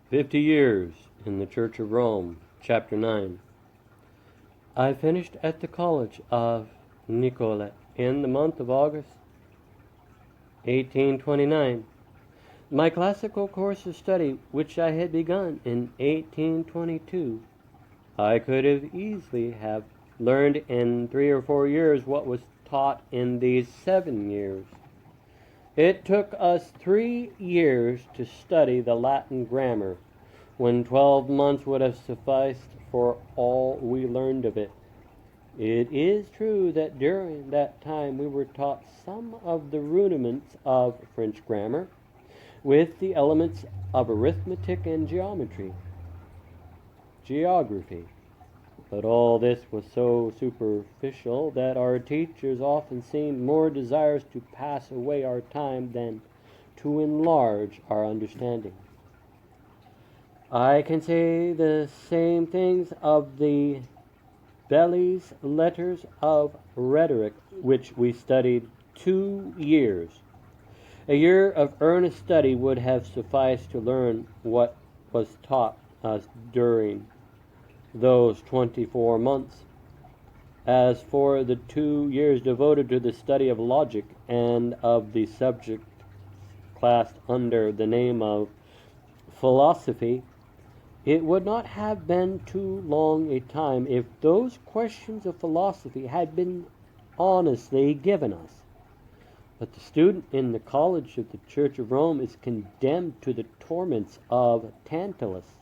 50 Years in the Church of Rome, Chapter 9. I finished at the College of Nicolet in the month of August, 1829. My classical course of study, which I had begun in 1822, I could have easily have learned in 3 or 4 years what was taught in these 7 years. It took us 3 years to study the Latin grammar, when 12 months would have sufficed for all we learned of it. It is true that during that time we were taught some of the rudiments of French grammar, with the elements of arithmetic and geography. But all this was so superficial that our teachers often seemed more desirous to pass away our time than to enlarge our understanding. I can say the same things of the Belles Letters of Rhetoric, which we studied 2 years. A year of earnest study would have sufficed to learn what was taught us during those 24 months. As for the 2 years devoted to the study of logic and of the subject classed under the name of philosophy, it would not have been too long a time if those questions of philosophy had been honestly given us. But the student in the College of the Church of Rome is condemned to the torments of Tantalus.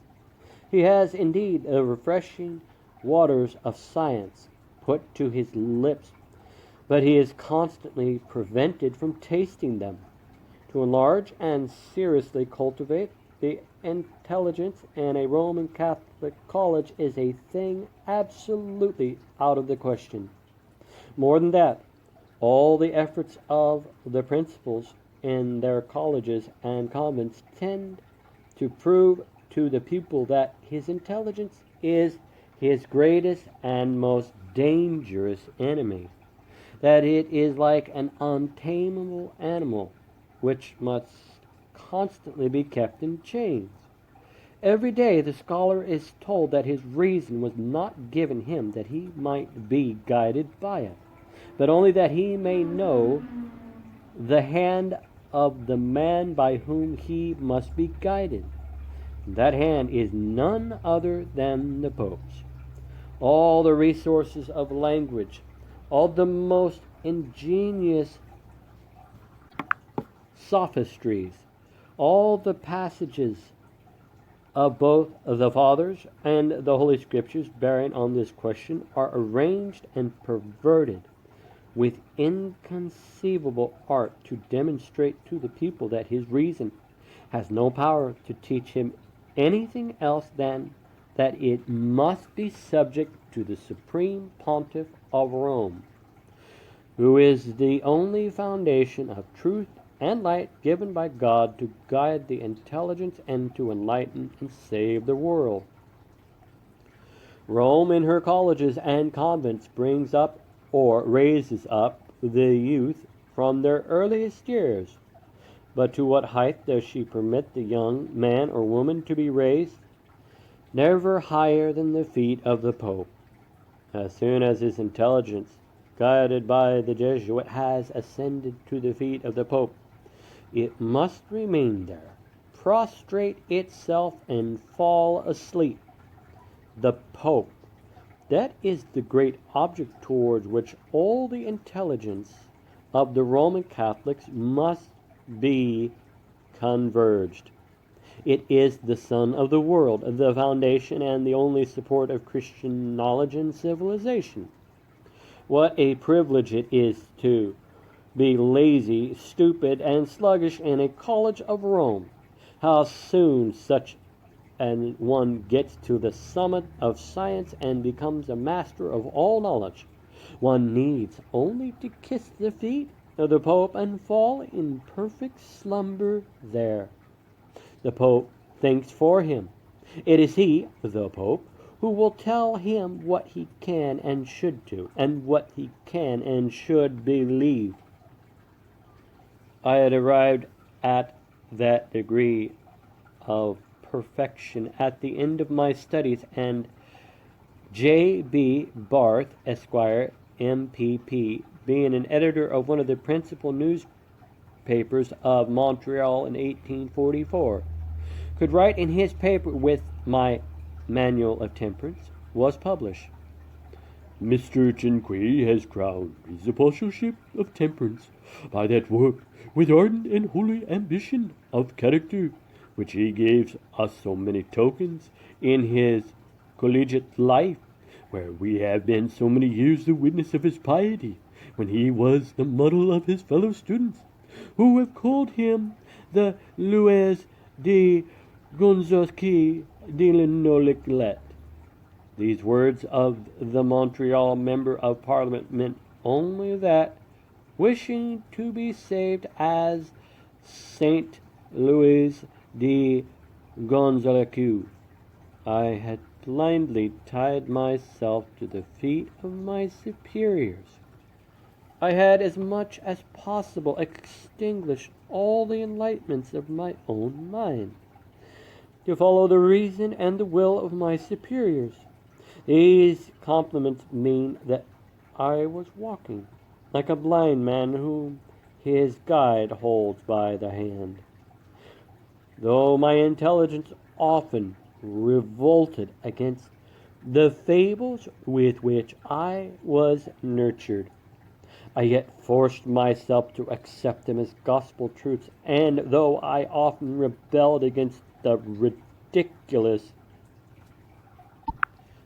He has indeed the refreshing waters of science put to his lips, but he is constantly prevented from tasting them. To enlarge and seriously cultivate the intelligence in a Roman Catholic college is a thing absolutely out of the question. More than that, all the efforts of the principals in their colleges and convents tend to prove to the pupil that his intelligence is his greatest and most dangerous enemy, that it is like an untamable animal which must constantly be kept in chains. Every day the scholar is told that his reason was not given him that he might be guided by it, but only that he may know the hand of the man by whom he must be guided. That hand is none other than the Pope's. All the resources of language, all the most ingenious sophistries, all the passages of both the Fathers and the Holy Scriptures bearing on this question are arranged and perverted with inconceivable art to demonstrate to the pupil that his reason has no power to teach him anything else than that it must be subject to the Supreme Pontiff of Rome, who is the only foundation of truth and light given by God to guide the intelligence and to enlighten and save the world. Rome in her colleges and convents brings up or raises up the youth from their earliest years. But to what height does she permit the young man or woman to be raised? Never higher than the feet of the Pope. As soon as his intelligence, guided by the Jesuit, has ascended to the feet of the Pope, it must remain there, prostrate itself and fall asleep. The Pope, that is the great object towards which all the intelligence of the Roman Catholics must be converged. It is the sun of the world, the foundation and the only support of Christian knowledge and civilization. What a privilege it is to be lazy, stupid, and sluggish in a college of Rome. How soon such an one gets to the summit of science and becomes a master of all knowledge. One needs only to kiss the feet of the Pope and fall in perfect slumber there. The Pope thinks for him. It is he, the Pope, who will tell him what he can and should do, and what he can and should believe. I had arrived at that degree of perfection at the end of my studies, and J.B. Barth, Esquire, M.P.P., being an editor of one of the principal newspapers of Montreal in 1844, could write in his paper with my Manual of Temperance, was published. Mr. Cinque has crowned his apostleship of temperance by that work with ardent and holy ambition of character, which he gave us so many tokens in his collegiate life, where we have been so many years the witness of his piety, when he was the model of his fellow students, who have called him the Louis de Gonzosky de Linoleclet. These words of the Montreal member of Parliament meant only that, wishing to be saved as Saint Louis de Gonzalez, I had blindly tied myself to the feet of my superiors. I had as much as possible extinguished all the enlightenments of my own mind, to follow the reason and the will of my superiors. These compliments mean that I was walking like a blind man whom his guide holds by the hand. Though my intelligence often revolted against the fables with which I was nurtured, I yet forced myself to accept them as gospel truths, and though I often rebelled against the ridiculous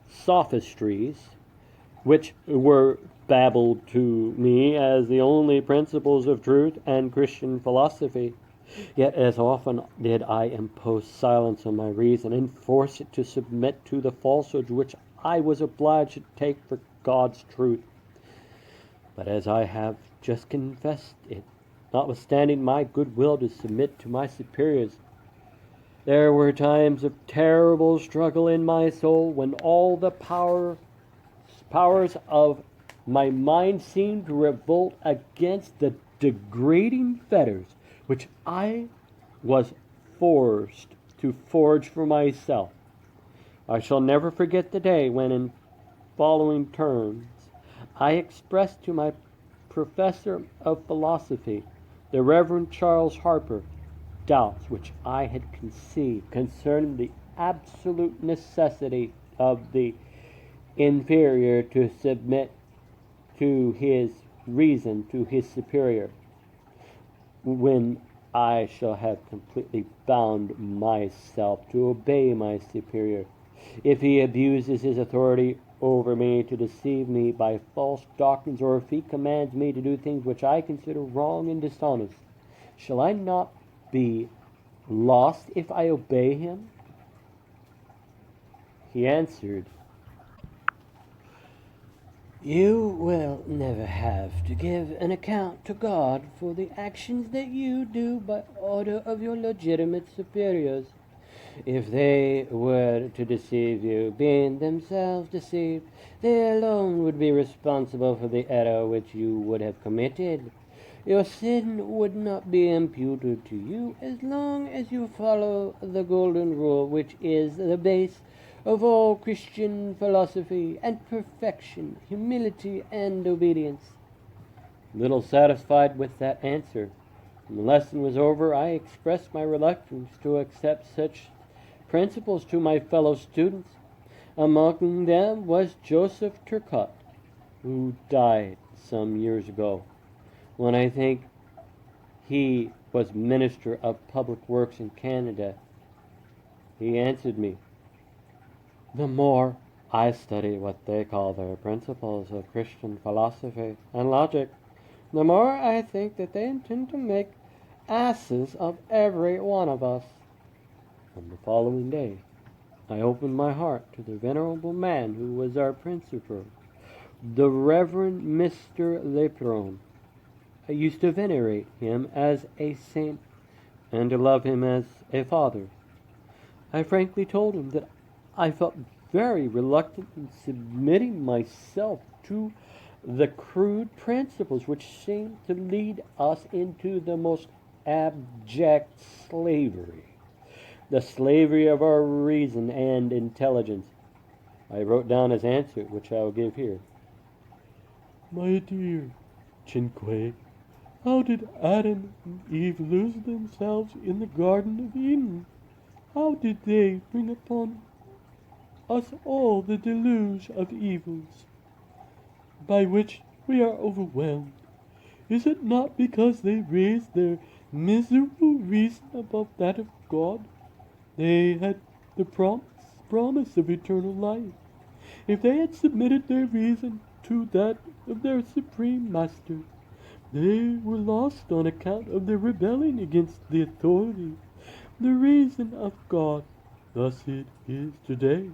sophistries which were babbled to me as the only principles of truth and Christian philosophy, yet as often did I impose silence on my reason and force it to submit to the falsehoods which I was obliged to take for God's truth. But as I have just confessed it, notwithstanding my good will to submit to my superiors, there were times of terrible struggle in my soul when all the powers of my mind seemed to revolt against the degrading fetters which I was forced to forge for myself. I shall never forget the day when, in following terms, I expressed to my professor of philosophy, the Reverend Charles Harper, doubts which I had conceived concerning the absolute necessity of the inferior to submit to his reason to his superior, when I shall have completely bound myself to obey my superior, if he abuses his authority over me to deceive me by false doctrines, or if he commands me to do things which I consider wrong and dishonest, shall I not be lost if I obey him? He answered, You will never have to give an account to God for the actions that you do by order of your legitimate superiors. If they were to deceive you, being themselves deceived, they alone would be responsible for the error which you would have committed. Your sin would not be imputed to you as long as you follow the golden rule, which is the base of all Christian philosophy and perfection, humility and obedience. Little satisfied with that answer, when the lesson was over, I expressed my reluctance to accept such principles to my fellow students. Among them was Joseph Turcotte, who died some years ago, when I think he was Minister of Public Works in Canada. He answered me, The more I study what they call their principles of Christian philosophy and logic, the more I think that they intend to make asses of every one of us. On the following day, I opened my heart to the venerable man who was our principal, the Reverend Mr. Lepron. I used to venerate him as a saint and to love him as a father. I frankly told him that I felt very reluctant in submitting myself to the crude principles which seemed to lead us into the most abject slavery. the slavery of our reason and intelligence. I wrote down his answer, which I will give here. My dear Cinque, how did Adam and Eve lose themselves in the Garden of Eden? How did they bring upon us all the deluge of evils by which we are overwhelmed? Is it not because they raised their miserable reason above that of God? They had the promise of eternal life. If they had submitted their reason to that of their supreme master, they were lost on account of their rebellion against the authority, the reason of God. Thus it is today.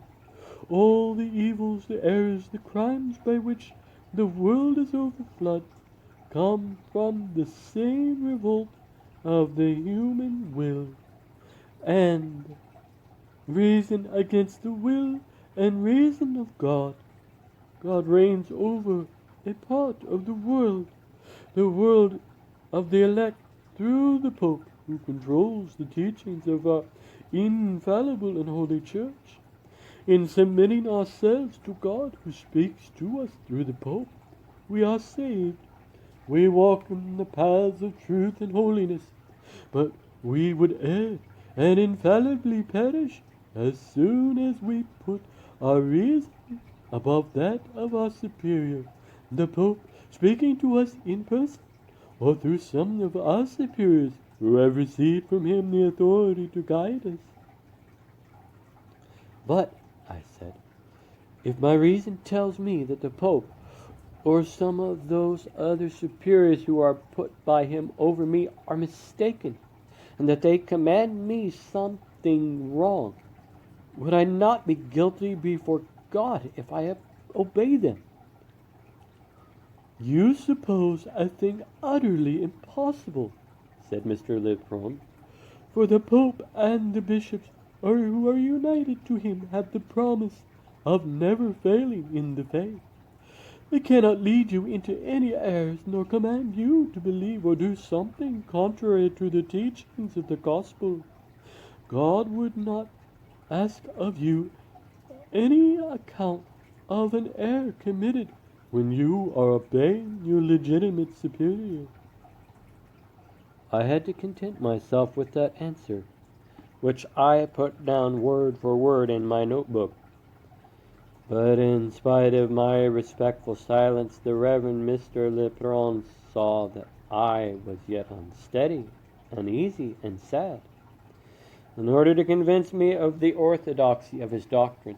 All the evils, the errors, the crimes by which the world is overflooded come from the same revolt of the human will and reason against the will and reason of God. God reigns over a part of the world of the elect, through the Pope, who controls the teachings of our infallible and holy Church. In submitting ourselves to God, who speaks to us through the Pope, we are saved. We walk in the paths of truth and holiness, but we would err and infallibly perish as soon as we put our reason above that of our superior, the Pope, speaking to us in person, or through some of our superiors who have received from him the authority to guide us. But, I said, if my reason tells me that the Pope, or some of those other superiors who are put by him over me, are mistaken, and that they command me something wrong, would I not be guilty before God if I obey them? You suppose a thing utterly impossible, said Mr. Lipron, for the Pope and the bishops who are united to him have the promise of never failing in the faith. They cannot lead you into any errors, nor command you to believe or do something contrary to the teachings of the gospel. God would not ask of you any account of an error committed when you are obeying your legitimate superior. I had to content myself with that answer, which I put down word for word in my notebook. But in spite of my respectful silence, the Reverend Mr. Lipron saw that I was yet unsteady, uneasy, and sad. In order to convince me of the orthodoxy of his doctrine,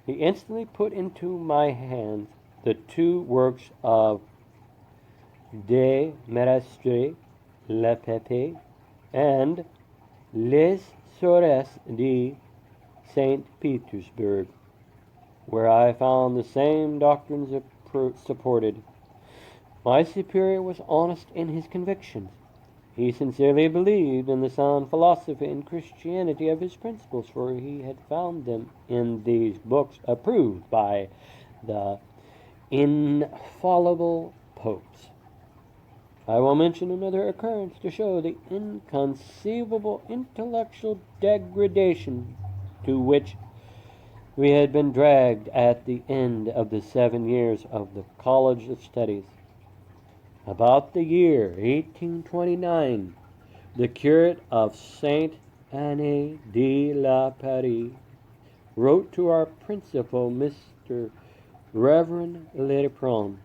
he instantly put into my hands the two works of De Maistre Le Pepe and Les Sores de Saint Petersburg, where I found the same doctrines supported. My superior was honest in his convictions. He sincerely believed in the sound philosophy and Christianity of his principles, for he had found them in these books approved by the infallible popes. I will mention another occurrence to show the inconceivable intellectual degradation to which we had been dragged at the end of the 7 years of the College of Studies. About the year 1829, the curate of Saint Anne de la Paris wrote to our principal, Mr. Reverend Lipron,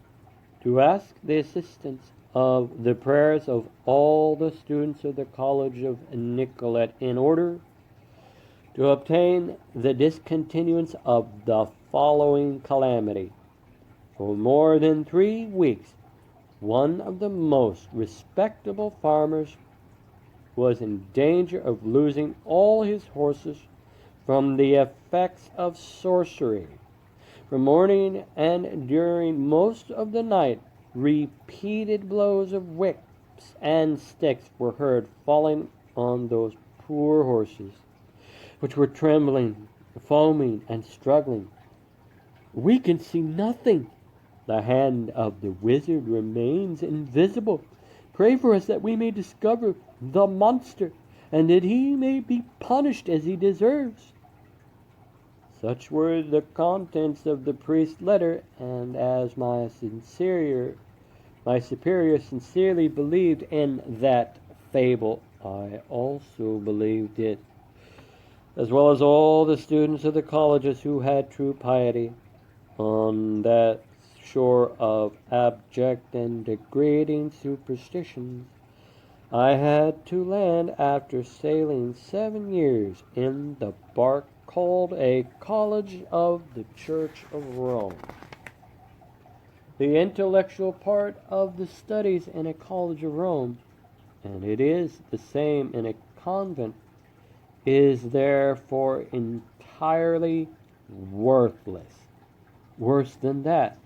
to ask the assistance of the prayers of all the students of the College of Nicolet in order to obtain the discontinuance of the following calamity. For more than 3 weeks, one of the most respectable farmers was in danger of losing all his horses from the effects of sorcery. From morning and during most of the night, repeated blows of whips and sticks were heard falling on those poor horses, which were trembling, foaming, and struggling. We can see nothing. The hand of the wizard remains invisible. Pray for us that we may discover the monster and that he may be punished as he deserves. Such were the contents of the priest's letter, and as my superior sincerely believed in that fable, I also believed it, as well as all the students of the colleges who had true piety. On that shore of abject and degrading superstitions, I had to land after sailing 7 years in the bark called a College of the Church of Rome. The intellectual part of the studies in a College of Rome, and it is the same in a convent, is therefore entirely worthless. Worse than that,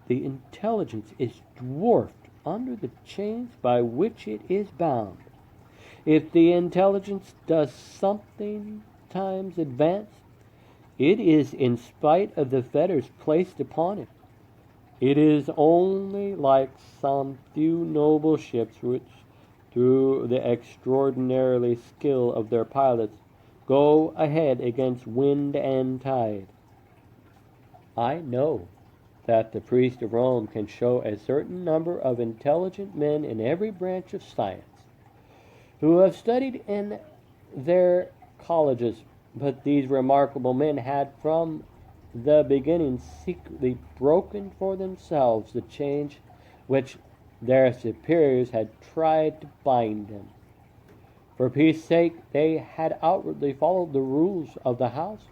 the intelligence is dwarfed under the chains by which it is bound. If the intelligence does something times advance, it is in spite of the fetters placed upon it. It is only like some few noble ships which, through the extraordinary skill of their pilots, go ahead against wind and tide. I know that the priest of Rome can show a certain number of intelligent men in every branch of science, who have studied in their colleges, but these remarkable men had from the beginning secretly broken for themselves the chains which their superiors had tried to bind them. For peace sake they had outwardly followed the rules of the house,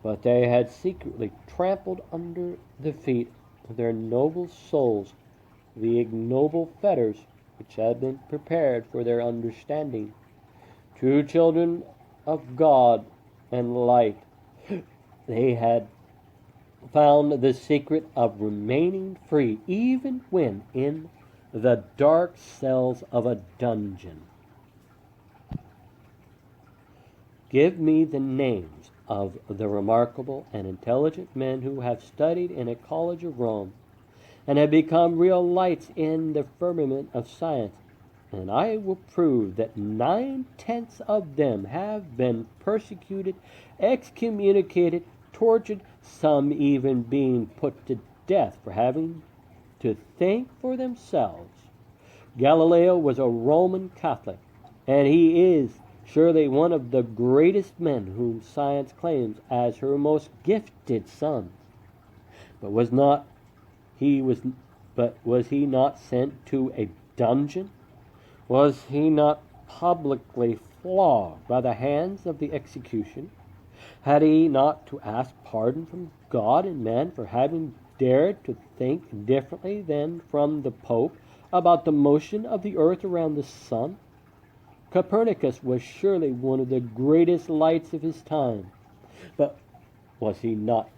but they had secretly trampled under the feet of their noble souls the ignoble fetters which had been prepared for their understanding. True children of God and light, they had found the secret of remaining free even when in the dark cells of a dungeon. Give me the names of the remarkable and intelligent men who have studied in a college of Rome and have become real lights in the firmament of science, and I will prove that 9/10 of them have been persecuted, excommunicated, tortured, some even being put to death for having to think for themselves. Galileo was a Roman Catholic, and he is surely one of the greatest men whom science claims as her most gifted son. But was he not sent to a dungeon? Was he not publicly flogged by the hands of the execution? Had he not to ask pardon from God and man for having dared to think differently than from the Pope about the motion of the earth around the sun? Copernicus was surely one of the greatest lights of his time, but was he not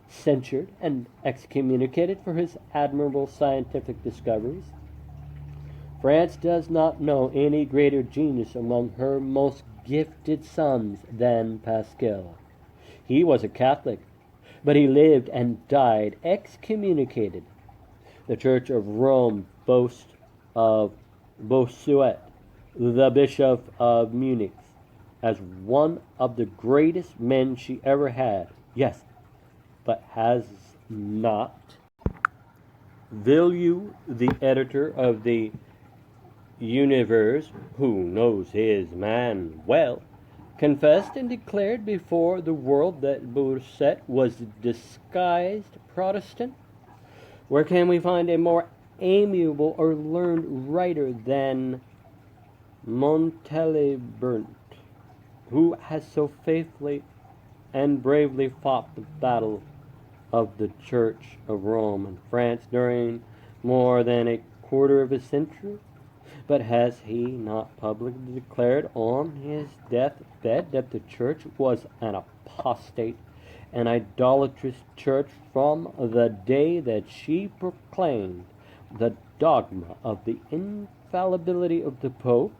censured and excommunicated for his admirable scientific discoveries? France does not know any greater genius among her most gifted sons than Pascal. He was a Catholic, but he lived and died excommunicated. The Church of Rome boasts of Bossuet, the Bishop of Munich, as one of the greatest men she ever had. Yes, but has not Villieu, the editor of the Universe, who knows his man well, confessed and declared before the world that Bossuet was a disguised Protestant? Where can we find a more amiable or learned writer than Montalembert, who has so faithfully and bravely fought the battle of the Church of Rome and France during more than a quarter of a century? But has he not publicly declared on his deathbed that the Church was an apostate, an idolatrous church from the day that she proclaimed the dogma of the infallibility of the Pope?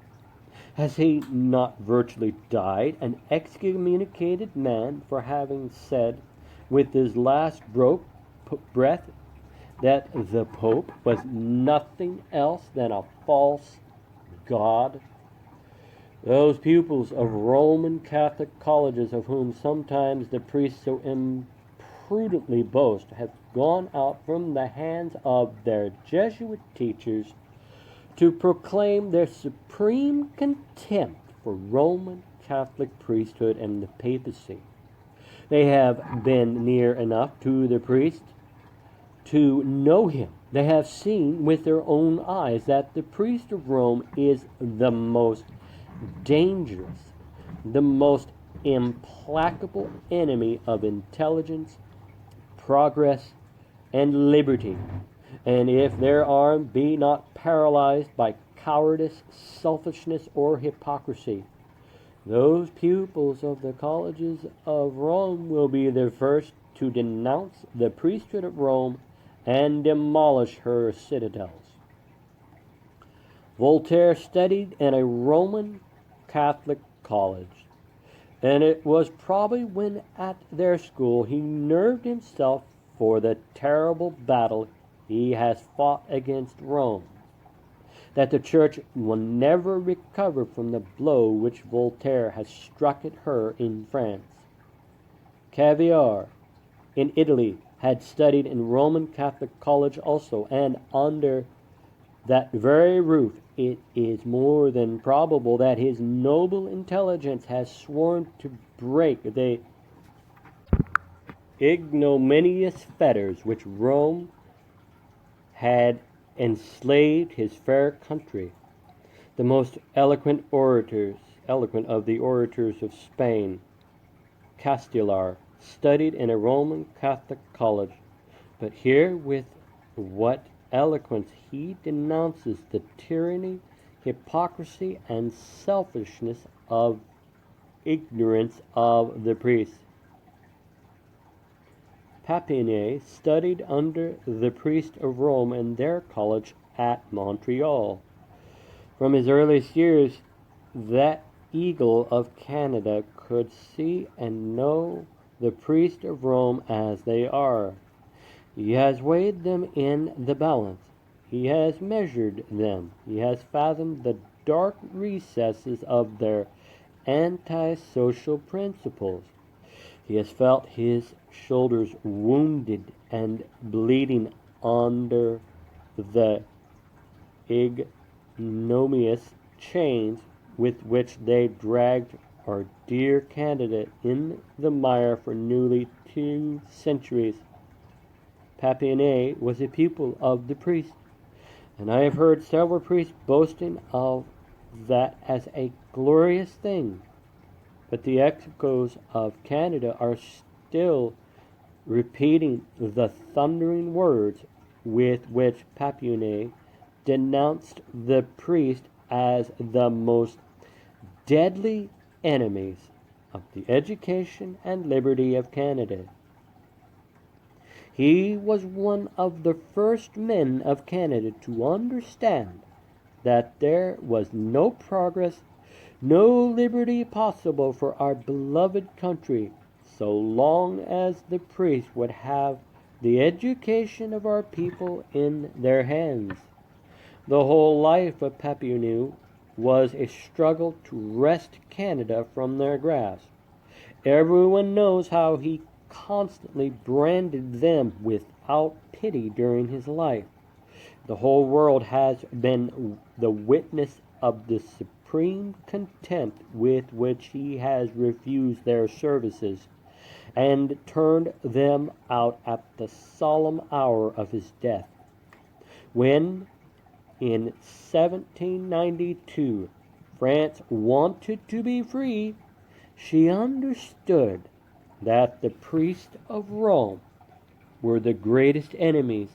Has he not virtually died an excommunicated man for having said with his last breath that the Pope was nothing else than a false god? Those pupils of Roman Catholic colleges, of whom sometimes the priests so imprudently boast, have gone out from the hands of their Jesuit teachers to proclaim their supreme contempt for Roman Catholic priesthood and the papacy. They have been near enough to the priest to know him. They have seen with their own eyes that the priest of Rome is the most dangerous, the most implacable enemy of intelligence, progress, and liberty. And if their arm be not paralyzed by cowardice, selfishness, or hypocrisy, those pupils of the colleges of Rome will be the first to denounce the priesthood of Rome and demolish her citadels. Voltaire studied in a Roman Catholic college, and it was probably when at their school he nerved himself for the terrible battle he has fought against Rome, that the Church will never recover from the blow which Voltaire has struck at her in France. Cavalier, in Italy, had studied in Roman Catholic college also, and under that very roof it is more than probable that his noble intelligence has sworn to break the ignominious fetters which Rome had enslaved his fair country. The most eloquent of the orators of Spain, Castellar, studied in a Roman Catholic college, but here with what eloquence he denounces the tyranny, hypocrisy, and selfishness of ignorance of the priests. Papinier studied under the priests of Rome in their college at Montreal. From his earliest years, that eagle of Canada could see and know the priests of Rome as they are. He has weighed them in the balance. He has measured them. He has fathomed the dark recesses of their antisocial principles. He has felt his shoulders wounded and bleeding under the ignominious chains with which they dragged our dear candidate in the mire for nearly 2 centuries. Papinier was a pupil of the priest, and I have heard several priests boasting of that as a glorious thing. But the echoes of Canada are still repeating the thundering words with which Papinier denounced the priest as the most deadly enemies of the education and liberty of Canada. He was one of the first men of Canada to understand that there was no progress, no liberty possible for our beloved country so long as the priests would have the education of our people in their hands. The whole life of Papinier was a struggle to wrest Canada from their grasp. Everyone knows how he constantly branded them without pity during his life. The whole world has been the witness of the supreme contempt with which he has refused their services and turned them out at the solemn hour of his death. When, in 1792, France wanted to be free, she understood that the priests of Rome were the greatest enemies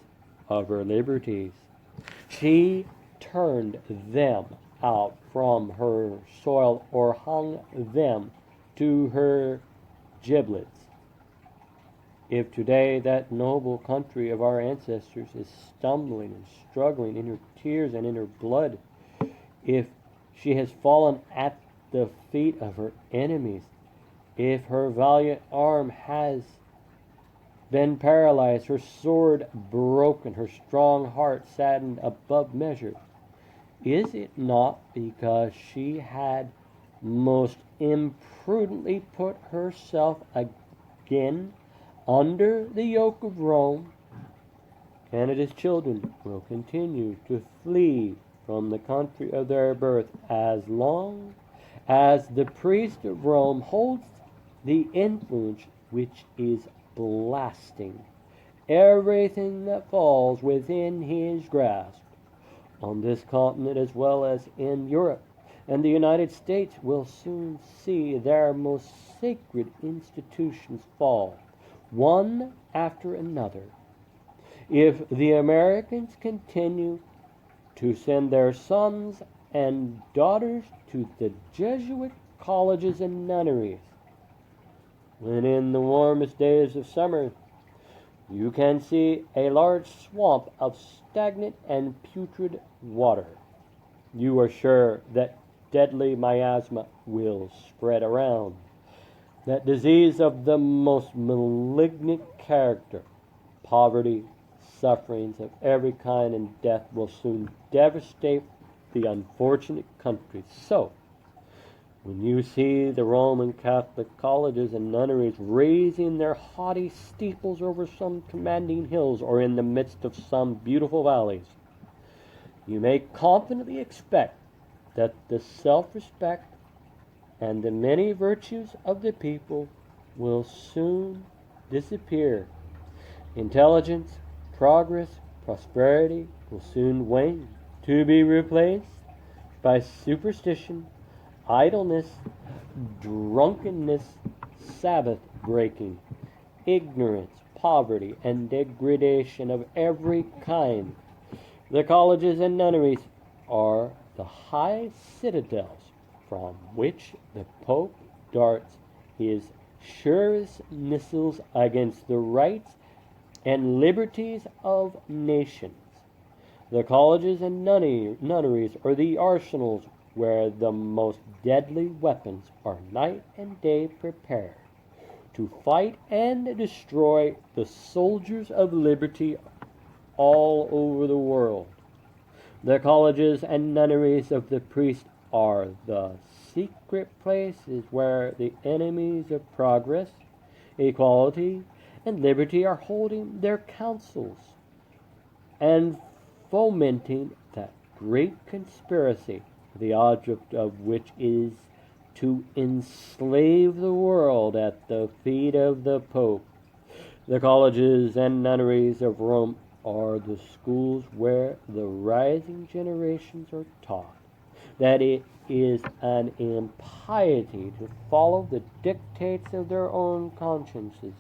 of her liberties. She turned them out from her soil or hung them to her giblets. If today that noble country of our ancestors is stumbling and struggling in her tears and in her blood, if she has fallen at the feet of her enemies, if her valiant arm has been paralyzed, her sword broken, her strong heart saddened above measure, is it not because she had most imprudently put herself again under the yoke of Rome, Canada's children will continue to flee from the country of their birth as long as the priest of Rome holds the influence which is blasting everything that falls within his grasp. On this continent as well as in Europe and the United States will soon see their most sacred institutions fall, one after another. If the Americans continue to send their sons and daughters to the Jesuit colleges and nunneries, when in the warmest days of summer you can see a large swamp of stagnant and putrid water, you are sure that deadly miasma will spread around. That disease of the most malignant character, poverty, sufferings of every kind, and death will soon devastate the unfortunate country. So, when you see the Roman Catholic colleges and nunneries raising their haughty steeples over some commanding hills or in the midst of some beautiful valleys, you may confidently expect that the self-respect and the many virtues of the people will soon disappear. Intelligence, progress, prosperity will soon wane, to be replaced by superstition, idleness, drunkenness, Sabbath breaking, ignorance, poverty, and degradation of every kind. The colleges and nunneries are the high citadels from which the Pope darts his surest missiles against the rights and liberties of nations. The colleges and nunneries are the arsenals where the most deadly weapons are night and day prepared to fight and destroy the soldiers of liberty all over the world. The colleges and nunneries of the priest are the secret places where the enemies of progress, equality, and liberty are holding their councils and fomenting that great conspiracy, the object of which is to enslave the world at the feet of the Pope. The colleges and nunneries of Rome are the schools where the rising generations are taught that it is an impiety to follow the dictates of their own consciences.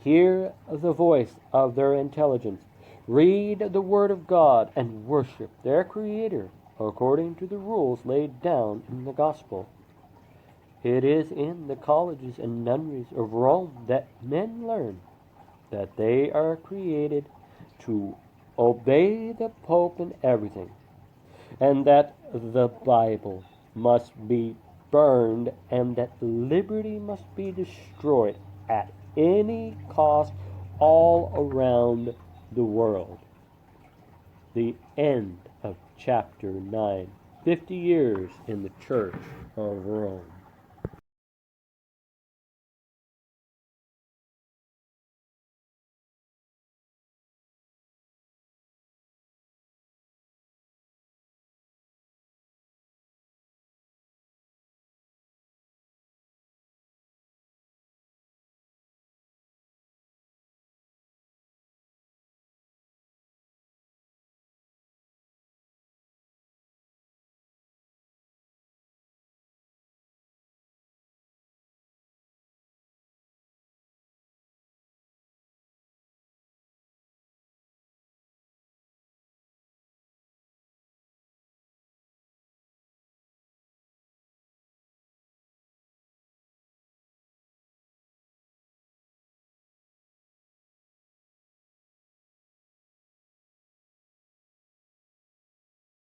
Hear the voice of their intelligence, read the Word of God, and worship their Creator according to the rules laid down in the Gospel. It is in the colleges and nunneries of Rome that men learn that they are created to obey the Pope in everything, and that the Bible must be burned, and that liberty must be destroyed at any cost all around the world. The end of chapter 9. 50 years in the Church of Rome.